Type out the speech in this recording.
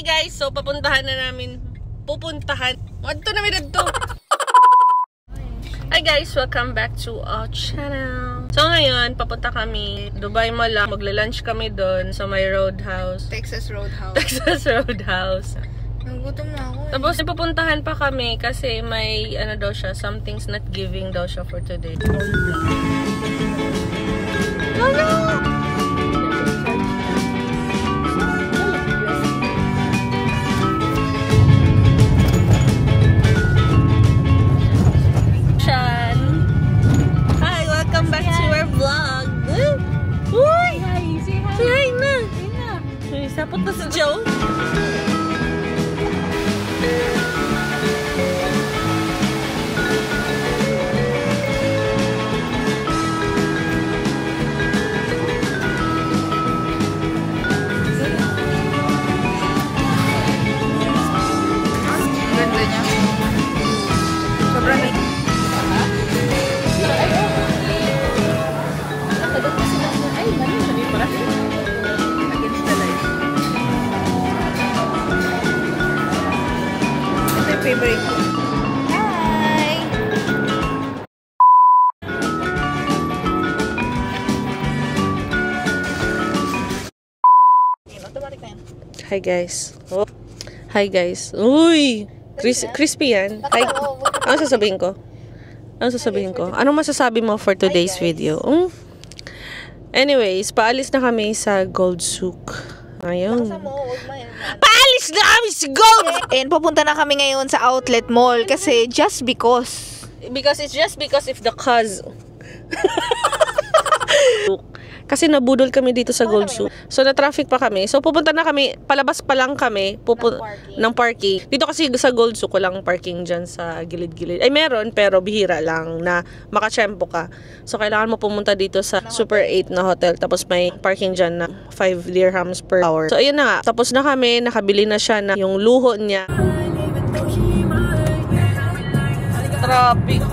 guys, so pupuntahan. Adto na dito. Hi guys, welcome back to our channel. So ngayon, papunta kami Dubai Mall. Magla-lunch kami doon sa may Roadhouse. Texas Roadhouse. Texas Roadhouse. Nagutom na ako. Tapos pupuntahan pa kami kasi may ano daw siya, something's not giving daw siya for today. Sapot na si Joe. Ganda niya. Sobrang big. Ay, mali. Sabi pala. Favorite ko. Hi! Hi guys. Oh. Hi guys. Uy! Crispy yan. Hi. Ano sasabihin ko? Anong masasabi mo for today's video? Anyways, paalis na kami sa Gold Souk. Ayun. Paalis na kami sa Gold! And pupunta na kami ngayon sa outlet mall kasi just because. Because it's just because of the cause. Kasi nabudol kami dito sa Gold Souk. So na-traffic pa kami. So pupunta na kami, palabas pa lang kami ng parking. Dito kasi sa Gold Souk walang parking dyan sa gilid-gilid. Ay meron pero bihira lang na makachempo ka. So kailangan mo pumunta dito sa Super 8 na hotel. Tapos may parking dyan na 5 dirhams per hour. So ayun na nga. Tapos na kami, nakabili na siya na yung luho niya. Traffic.